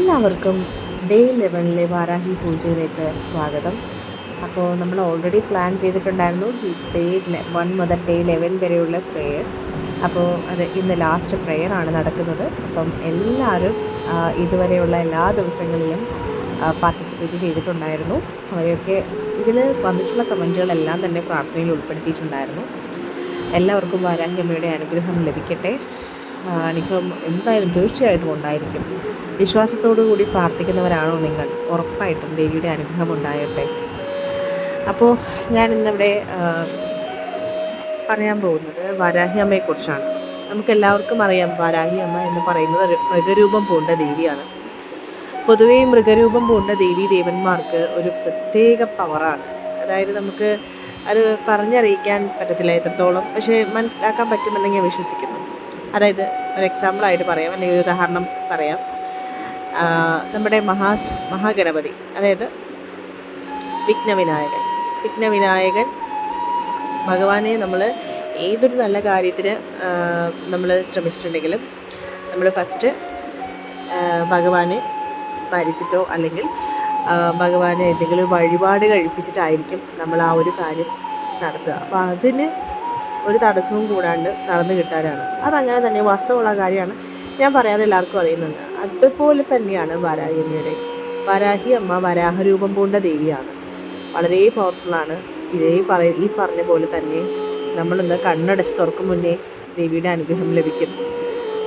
എല്ലാവർക്കും ഡേ 11 വാരാഹി പൂജയിലേക്ക് സ്വാഗതം. അപ്പോൾ നമ്മൾ ഓൾറെഡി പ്ലാൻ ചെയ്തിട്ടുണ്ടായിരുന്നു ഡേ 1 മുതൽ ഡേ 11 വരെയുള്ള പ്രെയർ. അപ്പോൾ അത് ഇന്ന് ലാസ്റ്റ് പ്രെയറാണ് നടക്കുന്നത്. അപ്പം എല്ലാവരും ഇതുവരെയുള്ള എല്ലാ ദിവസങ്ങളിലും പാർട്ടിസിപ്പേറ്റ് ചെയ്തിട്ടുണ്ടായിരുന്നു. അവരെയൊക്കെ ഇതിൽ വന്നിട്ടുള്ള കമൻറ്റുകളെല്ലാം തന്നെ പ്രാർത്ഥനയിൽ ഉൾപ്പെടുത്തിയിട്ടുണ്ടായിരുന്നു. എല്ലാവർക്കും വാരാഹി അമ്മയുടെ അനുഗ്രഹം ലഭിക്കട്ടെ. അനുഗ്രഹം എന്തായാലും തീർച്ചയായിട്ടും ഉണ്ടായിരിക്കും. വിശ്വാസത്തോടു കൂടി പ്രാർത്ഥിക്കുന്നവരാണോ നിങ്ങൾ, ഉറപ്പായിട്ടും ദേവിയുടെ അനുഗ്രഹം ഉണ്ടാകട്ടെ. അപ്പോൾ ഞാൻ ഇന്നിവിടെ പറയാൻ പോകുന്നത് വാരാഹി അമ്മയെക്കുറിച്ചാണ്. നമുക്കെല്ലാവർക്കും അറിയാം വാരാഹി അമ്മ എന്ന് പറയുന്നത് ഒരു മൃഗരൂപം പൂണ്ട ദേവിയാണ്. പൊതുവേ മൃഗരൂപം പൂണ്ട ദേവന്മാർക്ക് ഒരു പ്രത്യേക പവറാണ്. അതായത് നമുക്ക് അത് പറഞ്ഞറിയിക്കാൻ പറ്റത്തില്ല എത്രത്തോളം, പക്ഷേ മനസ്സിലാക്കാൻ പറ്റുമെന്ന് ഞാൻ വിശ്വസിക്കുന്നു. അതായത് ഒരു എക്സാമ്പിളായിട്ട് പറയാം, അല്ലെങ്കിൽ ഒരു ഉദാഹരണം പറയാം. നമ്മുടെ മഹാഗണപതി, അതായത് വിഘ്നവിനായകൻ ഭഗവാനെ നമ്മൾ ഏതൊരു നല്ല കാര്യത്തിന് നമ്മൾ ശ്രമിച്ചിട്ടുണ്ടെങ്കിലും നമ്മൾ ഫസ്റ്റ് ഭഗവാനെ സ്മരിച്ചിട്ടോ അല്ലെങ്കിൽ ഭഗവാനെ എന്തെങ്കിലും വഴിപാട് കഴിപ്പിച്ചിട്ടായിരിക്കും നമ്മൾ ആ ഒരു കാര്യം നടത്തുക. അപ്പോൾ അതിന് ഒരു തടസ്സവും കൂടാണ്ട് നടന്നു കിട്ടാനാണ്. അതങ്ങനെ തന്നെ വാസ്തവമുള്ള കാര്യമാണ്, ഞാൻ പറയാതെ എല്ലാവർക്കും അറിയുന്നുണ്ട്. അതുപോലെ തന്നെയാണ് വാരാഹി അമ്മയുടെ. വാരാഹി അമ്മ വരാഹരൂപം പൂണ്ട ദേവിയാണ്, വളരെ പവർഫുള്ളാണ്. ഈ പറഞ്ഞ പോലെ തന്നെ നമ്മളിന്ന് കണ്ണടച്ച് തുറക്കും മുന്നേ ദേവിയുടെ അനുഗ്രഹം ലഭിക്കും.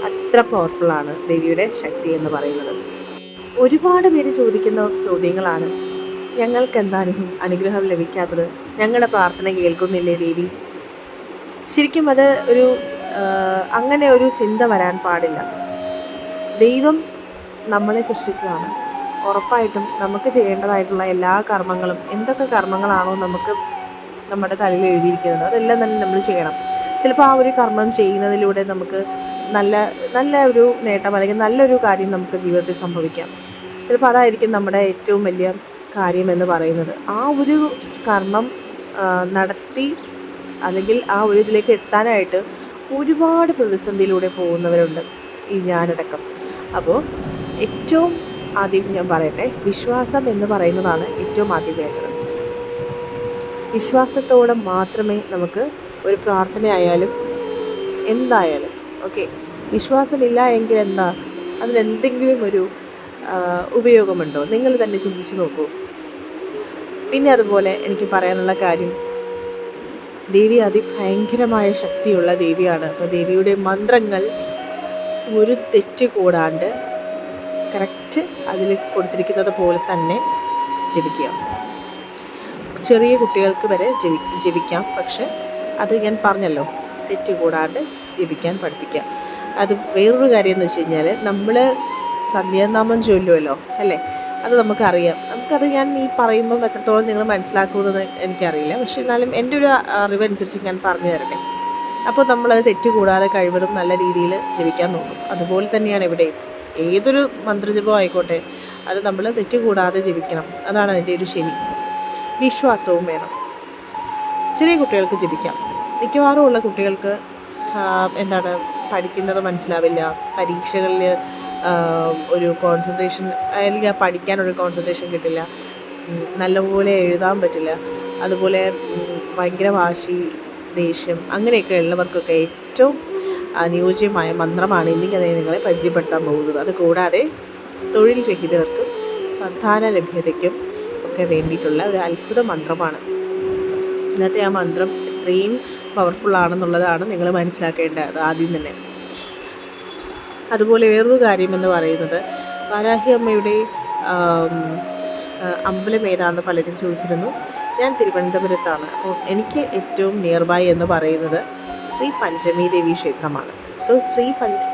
അത്ര പവർഫുള്ളാണ് ദേവിയുടെ ശക്തി എന്ന് പറയുന്നത്. ഒരുപാട് പേര് ചോദിക്കുന്ന ചോദ്യങ്ങളാണ്, ഞങ്ങൾക്ക് എന്താ അനുഗ്രഹം ലഭിക്കാത്തത്, ഞങ്ങളുടെ പ്രാർത്ഥന കേൾക്കുന്നില്ലേ ദേവി? ശരിക്കും അത് അങ്ങനെ ഒരു ചിന്ത വരാൻ പാടില്ല. ദൈവം നമ്മളെ സൃഷ്ടിച്ചതാണ്. ഉറപ്പായിട്ടും നമുക്ക് ചെയ്യേണ്ടതായിട്ടുള്ള എല്ലാ കർമ്മങ്ങളും, എന്തൊക്കെ കർമ്മങ്ങളാണോ നമുക്ക് നമ്മുടെ തലയിൽ എഴുതിയിരിക്കുന്നത്, അതെല്ലാം തന്നെ നമ്മൾ ചെയ്യണം. ചിലപ്പോൾ ആ ഒരു കർമ്മം ചെയ്യുന്നതിലൂടെ നമുക്ക് നല്ല ഒരു നേട്ടം അല്ലെങ്കിൽ നല്ലൊരു കാര്യം നമുക്ക് ജീവിതത്തിൽ സംഭവിക്കാം. ചിലപ്പോൾ അതായിരിക്കും നമ്മുടെ ഏറ്റവും വലിയ കാര്യമെന്ന് പറയുന്നത്. ആ ഒരു കർമ്മം നടത്തി അല്ലെങ്കിൽ ആ ഒരു ഇതിലേക്ക് എത്താനായിട്ട് ഒരുപാട് പ്രതിസന്ധിയിലൂടെ പോകുന്നവരുണ്ട്, ഈ ഞാനടക്കം. അപ്പോൾ ഏറ്റവും ആദ്യം ഞാൻ പറയട്ടെ, വിശ്വാസം എന്ന് പറയുന്നതാണ് ഏറ്റവും ആദ്യം വേണ്ടത്. വിശ്വാസത്തോടെ മാത്രമേ നമുക്ക് ഒരു പ്രാർത്ഥനയായാലും എന്തായാലും ഓക്കെ. വിശ്വാസമില്ല എങ്കിൽ എന്താ, അതിനെന്തെങ്കിലും ഒരു ഉപയോഗമുണ്ടോ? നിങ്ങൾ തന്നെ ചിന്തിച്ച് നോക്കൂ. പിന്നെ അതുപോലെ എനിക്ക് പറയാനുള്ള കാര്യം, ദേവി അതിഭയങ്കരമായ ശക്തിയുള്ള ദേവിയാണ്. അപ്പോൾ ദേവിയുടെ മന്ത്രങ്ങൾ ഒരു തെറ്റ് കൂടാണ്ട് കറക്റ്റ് അതിൽ കൊടുത്തിരിക്കുന്നത് പോലെ തന്നെ ജപിക്കുക. ചെറിയ കുട്ടികൾക്ക് വരെ ജപിക്കാം, പക്ഷെ അത് ഞാൻ പറഞ്ഞല്ലോ, തെറ്റ് കൂടാണ്ട് ജപിക്കാൻ പഠിപ്പിക്കുക. അത് വേറൊരു കാര്യം എന്ന് വെച്ച് കഴിഞ്ഞാൽ, നമ്മൾ സന്ധ്യാനാമം ചൊല്ലുമല്ലോ അല്ലേ, അത് നമുക്കറിയാം. നമുക്കത് ഞാൻ ഈ പറയുമ്പം എത്രത്തോളം നിങ്ങൾ മനസ്സിലാക്കുമെന്ന് എനിക്കറിയില്ല, പക്ഷെ എന്നാലും എൻ്റെ ഒരു അറിവനുസരിച്ച് ഞാൻ പറഞ്ഞു തരട്ടെ. അപ്പോൾ നമ്മളത് തെറ്റുകൂടാതെ കഴിവതും നല്ല രീതിയിൽ ജപിക്കാൻ നോക്കും. അതുപോലെ തന്നെയാണ് ഇവിടെ ഏതൊരു മന്ത്രജപം ആയിക്കോട്ടെ, അത് നമ്മൾ തെറ്റുകൂടാതെ ജപിക്കണം. അതാണ് അതിൻ്റെ ഒരു ശരി. വിശ്വാസവും വേണം. ചെറിയ കുട്ടികൾക്ക് ജപിക്കാം. മിക്കവാറും ഉള്ള കുട്ടികൾക്ക് പഠിക്കുന്നത് മനസ്സിലാവില്ല, പരീക്ഷകളിൽ ഒരു കോൺസെൻട്രേഷൻ അല്ലെങ്കിൽ പഠിക്കാനൊരു കോൺസെൻട്രേഷൻ കിട്ടില്ല, നല്ലപോലെ എഴുതാൻ പറ്റില്ല. അതുപോലെ ഭയങ്കര വാശി, ദേഷ്യം, അങ്ങനെയൊക്കെ ഉള്ളവർക്കൊക്കെ ഏറ്റവും അനുയോജ്യമായ മന്ത്രമാണ് ഇന്ന് ഞാൻ നിങ്ങളെ പരിചയപ്പെടുത്താൻ പോകുന്നത്. അതുകൂടാതെ തൊഴിൽ രഹിതർക്കും സന്താന ലഭ്യതയ്ക്കും ഒക്കെ വേണ്ടിയിട്ടുള്ള ഒരു അത്ഭുത മന്ത്രമാണ്. ഇന്നത്തെ ആ മന്ത്രം എത്രയും പവർഫുള്ളാണെന്നുള്ളതാണ് നിങ്ങൾ മനസ്സിലാക്കേണ്ടത് ആദ്യം തന്നെ. അതുപോലെ വേറൊരു കാര്യം എന്ന് പറയുന്നത്, വാരാഹി അമ്മയുടെ അമ്പലം ഏതാണെന്ന് പലരും ചോദിച്ചിരുന്നു. ഞാൻ തിരുവനന്തപുരത്താണ്. അപ്പോൾ എനിക്ക് ഏറ്റവും നിയർ ബൈ എന്ന് പറയുന്നത് ശ്രീ പഞ്ചമി ദേവി ക്ഷേത്രമാണ്. സോ ശ്രീ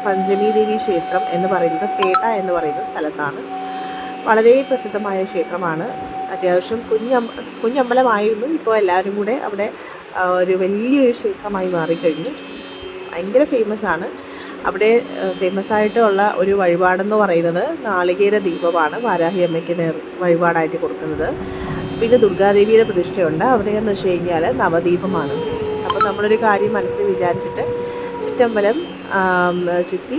പഞ്ചമി ദേവി ക്ഷേത്രം എന്ന് പറയുന്നത് പേട്ട എന്ന് പറയുന്ന സ്ഥലത്താണ്. വളരെ പ്രസിദ്ധമായ ക്ഷേത്രമാണ്. അത്യാവശ്യം കുഞ്ഞമ്പലമായിരുന്നു. ഇപ്പോൾ എല്ലാവരും കൂടെ അവിടെ ഒരു വലിയൊരു ക്ഷേത്രമായി മാറിക്കഴിഞ്ഞു. ഭയങ്കര ഫേമസ് ആണ്. അവിടെ ഫേമസ് ആയിട്ടുള്ള ഒരു വഴിപാടെന്ന് പറയുന്നത് നാളികേര ദീപമാണ് വാരാഹി അമ്മയ്ക്ക് വഴിപാടായിട്ട് കൊടുക്കുന്നത്. പിന്നെ ദുർഗാദേവിയുടെ പ്രതിഷ്ഠയുണ്ട്. അവിടെയെന്ന് വെച്ച് കഴിഞ്ഞാൽ നവദീപമാണ്. അപ്പോൾ നമ്മളൊരു കാര്യം മനസ്സിൽ വിചാരിച്ചിട്ട് ചുറ്റമ്പലം ചുറ്റി